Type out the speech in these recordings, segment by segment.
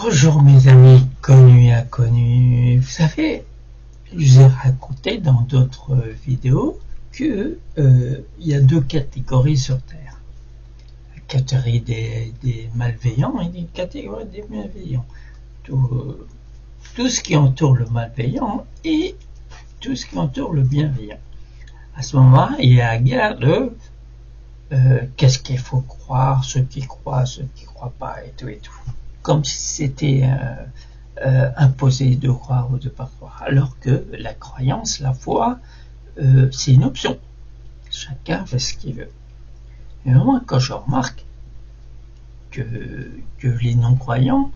Bonjour mes amis connus et inconnus. Vous savez, je vous ai raconté dans d'autres vidéos que y a deux catégories sur Terre. La catégorie des malveillants et la catégorie des bienveillants. Tout ce qui entoure le malveillant et tout ce qui entoure le bienveillant. À ce moment-là, il y a la guerre de qu'est-ce qu'il faut croire, ceux qui croient pas et tout. Comme si c'était imposé de croire ou de pas croire. Alors que la croyance, la foi, c'est une option. Chacun fait ce qu'il veut. Et moi, quand je remarque que les non-croyants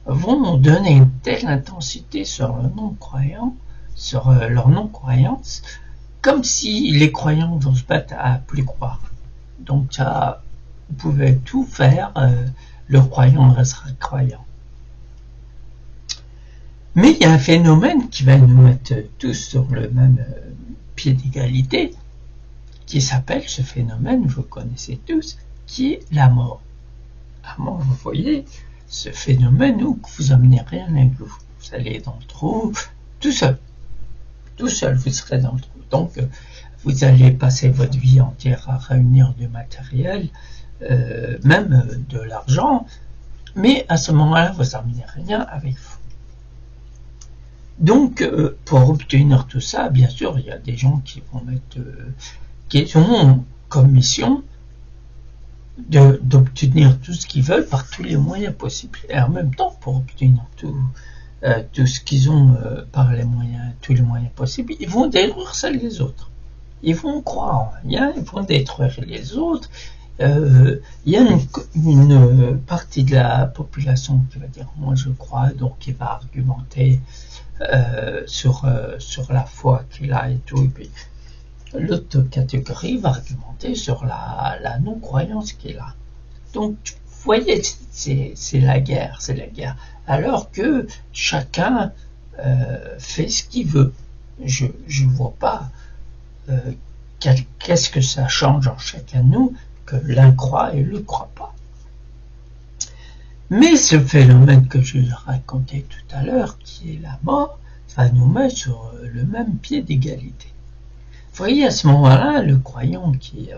vont donner une telle intensité sur le non-croyant, sur leur non-croyance, comme si les croyants vont se battre à plus croire. Donc ça, vous pouvez tout faire, le croyant restera croyant. Mais il y a un phénomène qui va nous mettre tous sur le même pied d'égalité, qui s'appelle, ce phénomène, vous connaissez tous, qui est la mort. La mort, vous voyez, ce phénomène où vous n'amenez rien avec vous. Vous allez dans le trou, tout seul. Tout seul, vous serez dans le trou. Donc, vous allez passer votre vie entière à réunir du matériel, même de l'argent, mais à ce moment-là, vous n'amenez rien avec vous. Donc, pour obtenir tout ça, bien sûr, il y a des gens qui vont mettre, qui ont comme mission d'obtenir tout ce qu'ils veulent par tous les moyens possibles. Et en même temps, pour obtenir tout ce qu'ils ont par tous les moyens possibles, ils vont détruire celles des autres. Ils vont croire en rien, ils vont détruire les autres. Il y a une partie de la population qui va dire moi je crois, donc qui va argumenter sur la foi qu'il a et tout, et puis l'autre catégorie va argumenter sur la non-croyance qu'il a. Donc vous voyez, c'est la guerre, alors que chacun fait ce qu'il veut. Je vois pas qu'est-ce que ça change en chacun de nous que l'un croit et l'autre croit pas. Mais ce phénomène que je vous racontais tout à l'heure, qui est la mort, va nous mettre sur le même pied d'égalité. Vous voyez, à ce moment-là, le croyant qui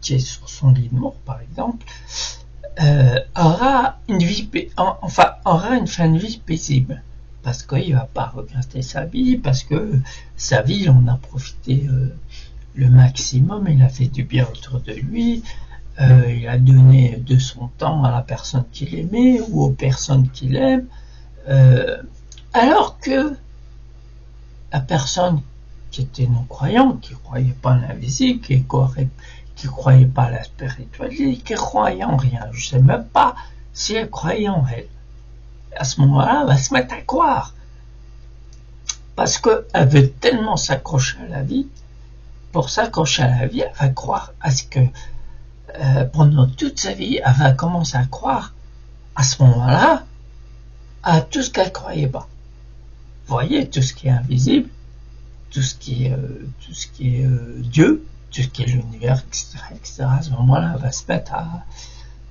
est sur son lit de mort, par exemple, aura une fin de vie paisible, parce qu'il va pas regretter sa vie, parce que sa vie, il en a profité le maximum, il a fait du bien autour de lui, il a donné de son temps à la personne qu'il aimait ou aux personnes qu'il aime, alors que la personne qui était non-croyante, qui ne croyait pas en l'invisible, qui ne croyait pas à la spiritualité, qui ne croyait en rien, je ne sais même pas si elle croyait en elle. À ce moment-là, elle va se mettre à croire, parce qu'elle veut tellement s'accrocher à la vie. Pour s'accrocher à la vie, elle va croire à ce que pendant toute sa vie, elle va commencer à croire à ce moment-là à tout ce qu'elle ne croyait pas. Vous voyez, tout ce qui est invisible, tout ce qui est Dieu, tout ce qui est l'univers, etc. À ce moment-là, elle va se mettre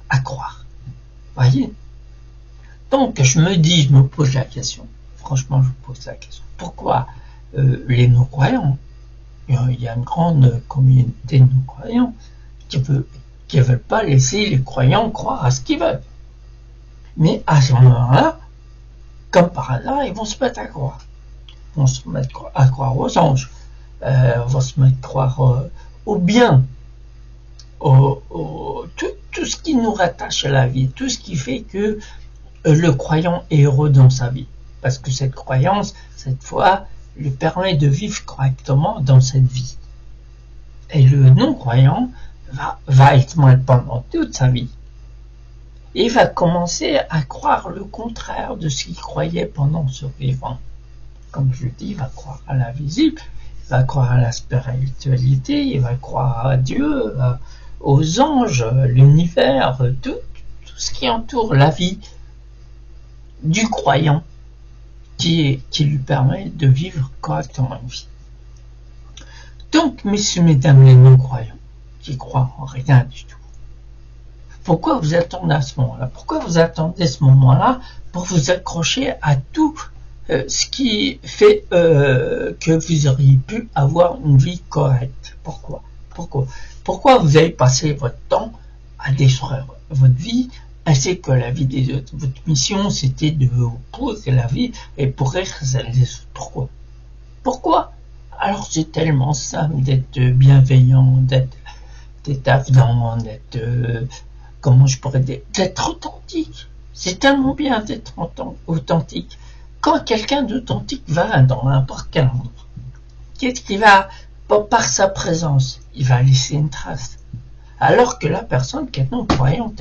à croire. Vous voyez? Donc, je me pose la question. Franchement, je me pose la question. Pourquoi les non-croyants, il y a une grande communauté de non-croyants qui veulent pas laisser les croyants croire à ce qu'ils veulent. Mais à ce moment-là, comme par hasard, ils vont se mettre à croire. Ils vont se mettre à croire aux anges. Vont se mettre à croire au bien. Tout ce qui nous rattache à la vie. Tout ce qui fait que le croyant est heureux dans sa vie. Parce que cette croyance, cette foi, lui permet de vivre correctement dans cette vie. Et le non-croyant va être mal pendant toute sa vie. Et va commencer à croire le contraire de ce qu'il croyait pendant ce vivant. Comme je dis, il va croire à l'invisible, il va croire à la spiritualité, il va croire à Dieu, aux anges, l'univers, tout ce qui entoure la vie du croyant, qui lui permet de vivre correctement une vie. Donc, messieurs, mesdames, les non-croyants, qui croient en rien du tout, Pourquoi vous attendez à ce moment-là? Pourquoi vous attendez ce moment-là pour vous accrocher à tout ce qui fait que vous auriez pu avoir une vie correcte? Pourquoi vous avez passé votre temps à détruire votre vie ainsi que la vie des autres? Votre mission, c'était de vous pourrir la vie et pourrir celle des autres. Pourquoi? Alors c'est tellement simple d'être bienveillant, d'être avenant, d'être comment je pourrais dire, d'être authentique. C'est tellement bien d'être authentique. Quand quelqu'un d'authentique va dans n'importe quel endroit, qu'est-ce qu'il va, par sa présence, il va laisser une trace. Alors que la personne qui est non-croyante,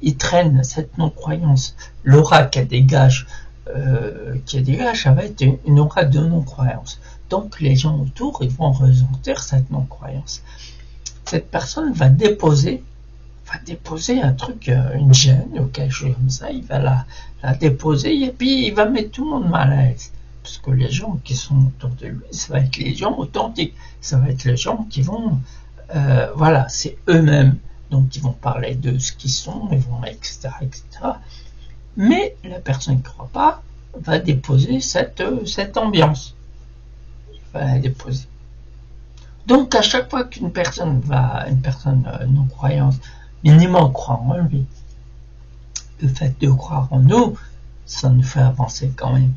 il traîne cette non-croyance, l'aura qu'elle dégage, ça va être une aura de non-croyance. Donc les gens autour, ils vont ressentir cette non-croyance. Cette personne va déposer un truc, une gêne ou quelque chose comme ça, il va la déposer et puis il va mettre tout le monde mal à l'aise. Parce que les gens qui sont autour de lui, ça va être les gens authentiques, ça va être les gens qui vont, voilà, c'est eux-mêmes, donc ils vont parler de ce qu'ils sont, ils vont, etc., etc. Mais la personne qui ne croit pas va déposer cette ambiance. Il va la déposer. Donc à chaque fois qu'une personne non-croyante, minimum croire en lui, le fait de croire en nous, ça nous fait avancer quand même.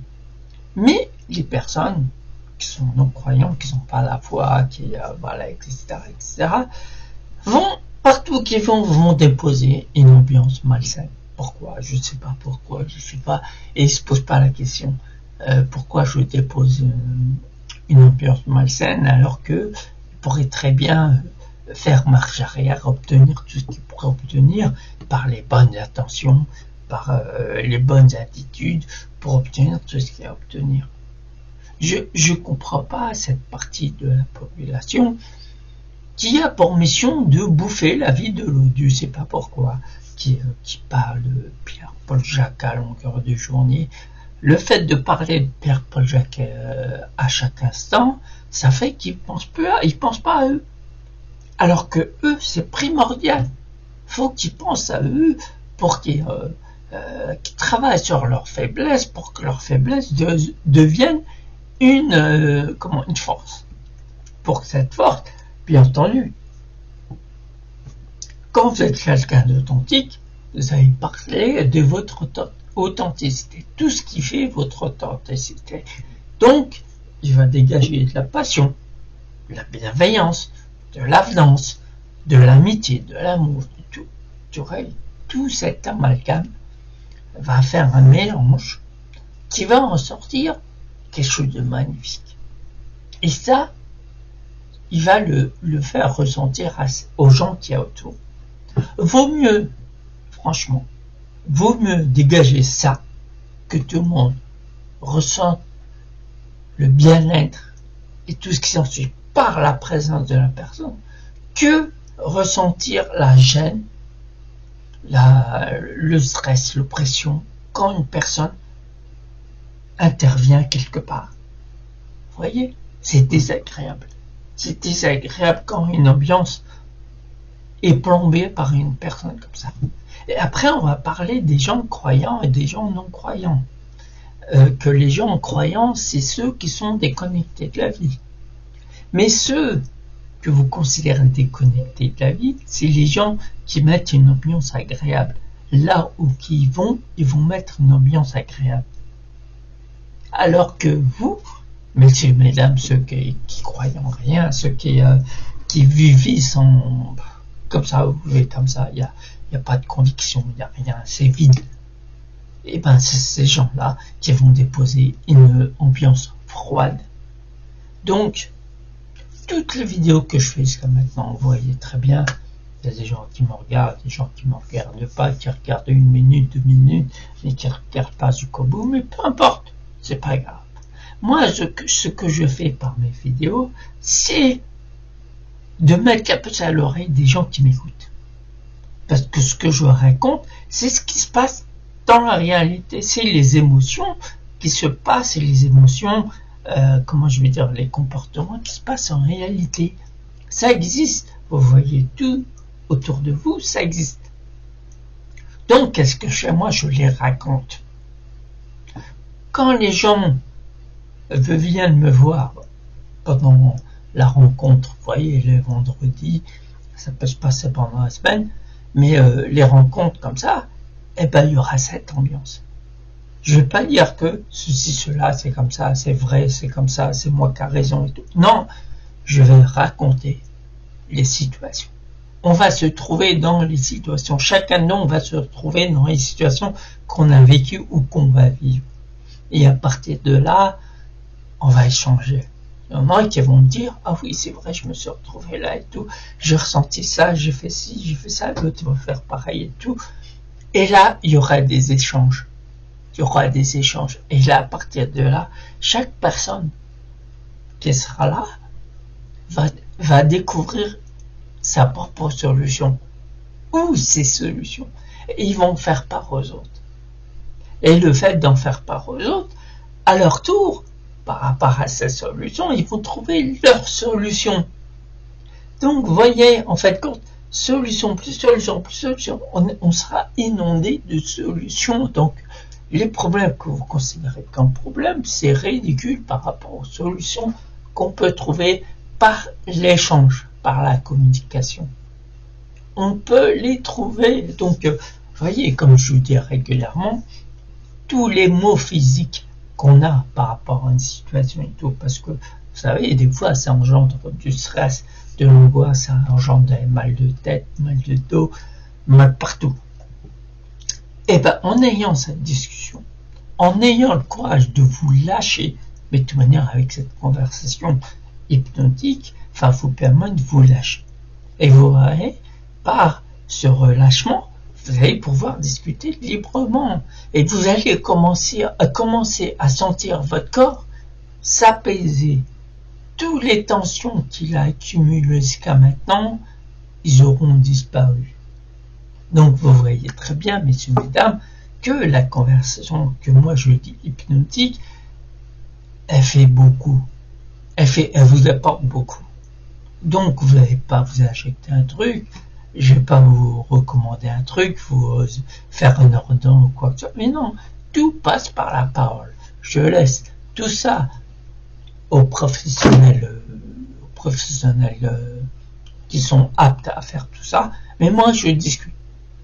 Mais les personnes qui sont non-croyantes, qui n'ont pas la foi, qui voilà, etc., vont, partout qu'ils vont déposer une ambiance malsaine. Pourquoi? Je ne sais pas pourquoi, je suis pas, et ils ne se posent pas la question, pourquoi je dépose une ambiance malsaine alors que pourrait très bien faire marche arrière, obtenir tout ce qu'il pourrait obtenir par les bonnes intentions, par les bonnes attitudes, pour obtenir tout ce qu'il y a à obtenir. Je comprends pas cette partie de la population qui a pour mission de bouffer la vie de l'autre, je sais pas pourquoi, qui parle de Pierre-Paul Jacques à longueur de journée. Le fait de parler de Pierre-Paul Jacques à chaque instant, ça fait qu'ils pensent pas à eux. Alors que eux, c'est primordial. Faut qu'ils pensent à eux pour qu'ils travaillent sur leurs faiblesses, pour que leurs faiblesses deviennent une force. Pour que cette force, bien entendu, quand vous êtes quelqu'un d'authentique, vous allez parler de votre authenticité, tout ce qui fait votre authenticité. Donc, il va dégager de la passion, de la bienveillance, de l'avenance, de l'amitié, de l'amour, de tout cet amalgame va faire un mélange qui va en sortir quelque chose de magnifique. Et ça, il va le faire ressentir aux gens qui y a autour. Vaut mieux, franchement, dégager ça, que tout le monde ressente le bien-être et tout ce qui s'ensuit par la présence de la personne, que ressentir la gêne, le stress, l'oppression, quand une personne intervient quelque part. Vous voyez, c'est désagréable. C'est désagréable quand une ambiance est plombée par une personne comme ça. Et après, on va parler des gens croyants et des gens non croyants. Que les gens croyants, c'est ceux qui sont déconnectés de la vie. Mais ceux que vous considérez déconnectés de la vie, c'est les gens qui mettent une ambiance agréable. Là où ils vont mettre une ambiance agréable. Alors que vous, messieurs, mesdames, ceux qui croient en rien, ceux qui vivent sans, comme ça, vous vivez comme ça, il n'y a pas de conviction, il n'y a rien, c'est vide. Et ben, c'est ces gens-là qui vont déposer une ambiance froide. Donc, toutes les vidéos que je fais jusqu'à maintenant, vous voyez très bien, il y a des gens qui me regardent, des gens qui ne me regardent pas, qui regardent 1 minute, 2 minutes, et qui ne regardent pas jusqu'au bout, mais peu importe, c'est pas grave. Moi, ce que je fais par mes vidéos, c'est de mettre un peu à l'oreille des gens qui m'écoutent. Parce que ce que je raconte, c'est ce qui se passe dans la réalité, c'est les émotions qui se passent, et les émotions, les comportements qui se passent en réalité. Ça existe, vous voyez tout autour de vous, ça existe. Donc, qu'est-ce que je fais? Moi, je les raconte. Quand les gens viennent me voir pendant la rencontre, vous voyez, le vendredi, ça peut se passer pendant la semaine, mais les rencontres comme ça, eh ben, il y aura cette ambiance. Je vais pas dire que ceci, cela, c'est comme ça, c'est vrai, c'est comme ça, c'est moi qui a raison et tout. Non, je vais raconter les situations. On va se trouver dans les situations. Chacun de nous, on va se retrouver dans les situations qu'on a vécues ou qu'on va vivre. Et à partir de là, on va échanger. Il y en a qui vont me dire, ah oui, c'est vrai, je me suis retrouvé là et tout, j'ai ressenti ça, j'ai fait ci, j'ai fait ça, l'autre va faire pareil et tout. Et là, il y aura des échanges. Il y aura des échanges. Et là, à partir de là, chaque personne qui sera là va découvrir sa propre solution ou ses solutions. Et ils vont faire part aux autres. Et le fait d'en faire part aux autres, à leur tour, par rapport à ces solutions, ils vont trouver leur solution. Donc, vous voyez, en fait, compte, solution plus solution plus solution, on sera inondé de solutions. Donc, les problèmes que vous considérez comme problèmes, c'est ridicule par rapport aux solutions qu'on peut trouver par l'échange, par la communication. On peut les trouver. Donc, vous voyez, comme je vous dis régulièrement, tous les mots physiques qu'on a par rapport à une situation et tout, parce que, vous savez, des fois, ça engendre du stress, de l'angoisse, ça engendre des mal de tête, mal de dos, mal partout. Et bien, en ayant cette discussion, en ayant le courage de vous lâcher, mais de toute manière, avec cette conversation hypnotique, ça vous permet de vous lâcher. Et vous verrez, par ce relâchement, vous allez pouvoir discuter librement. Et vous allez commencer à sentir votre corps s'apaiser. Toutes les tensions qu'il a accumulées jusqu'à maintenant, ils auront disparu. Donc vous voyez très bien, messieurs, mesdames, que la conversation que moi je dis hypnotique, elle fait beaucoup. Elle vous apporte beaucoup. Donc vous n'allez pas vous acheter un truc, je vais pas vous recommander un truc, vous faire un ordre ou quoi que ce soit. Mais non, tout passe par la parole. Je laisse tout ça aux professionnels qui sont aptes à faire tout ça. Mais moi, je discute.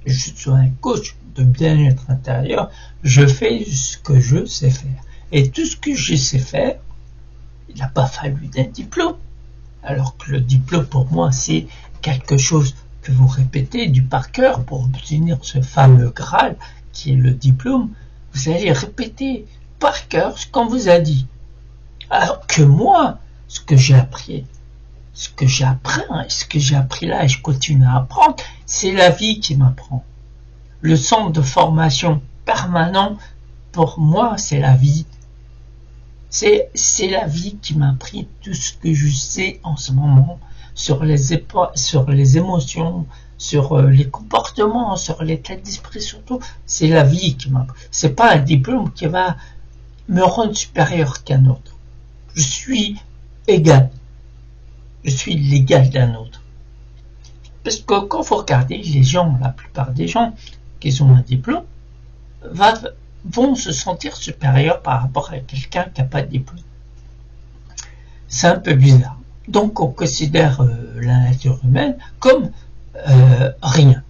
Je suis un coach de bien-être intérieur. Je fais ce que je sais faire. Et tout ce que je sais faire, il n'a pas fallu d'un diplôme. Alors que le diplôme, pour moi, c'est quelque chose que vous répétez du par cœur pour obtenir ce fameux Graal qui est le diplôme. Vous allez répéter par cœur ce qu'on vous a dit. Alors que moi, ce que j'ai appris là et je continue à apprendre, c'est la vie qui m'apprend. Le centre de formation permanent, pour moi, c'est la vie. C'est la vie qui m'a appris tout ce que je sais en ce moment sur les émotions, sur les comportements, sur l'état d'esprit surtout. C'est la vie qui m'a appris. C'est pas un diplôme qui va me rendre supérieur qu'un autre. Je suis égal. Je suis l'égal d'un autre. Parce que quand vous regardez les gens, la plupart des gens qui ont un diplôme, vont se sentir supérieurs par rapport à quelqu'un qui n'a pas de diplôme. C'est un peu bizarre. Donc on considère la nature humaine comme rien.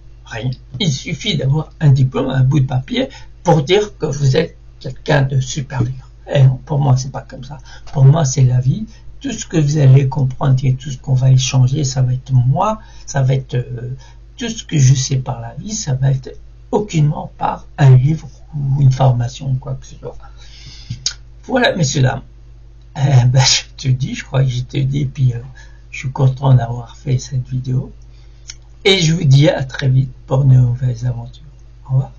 Il suffit d'avoir un diplôme, un bout de papier pour dire que vous êtes quelqu'un de supérieur. Et non, pour moi c'est pas comme ça. Pour moi c'est la vie. Tout ce que vous allez comprendre et tout ce qu'on va échanger, ça va être moi, ça va être tout ce que je sais par la vie, ça va être aucunement par un livre ou une formation ou quoi que ce soit. Voilà, messieurs, dames. Je te dis, je crois que je te dis, puis je suis content d'avoir fait cette vidéo. Et je vous dis à très vite pour de nouvelles aventures. Au revoir.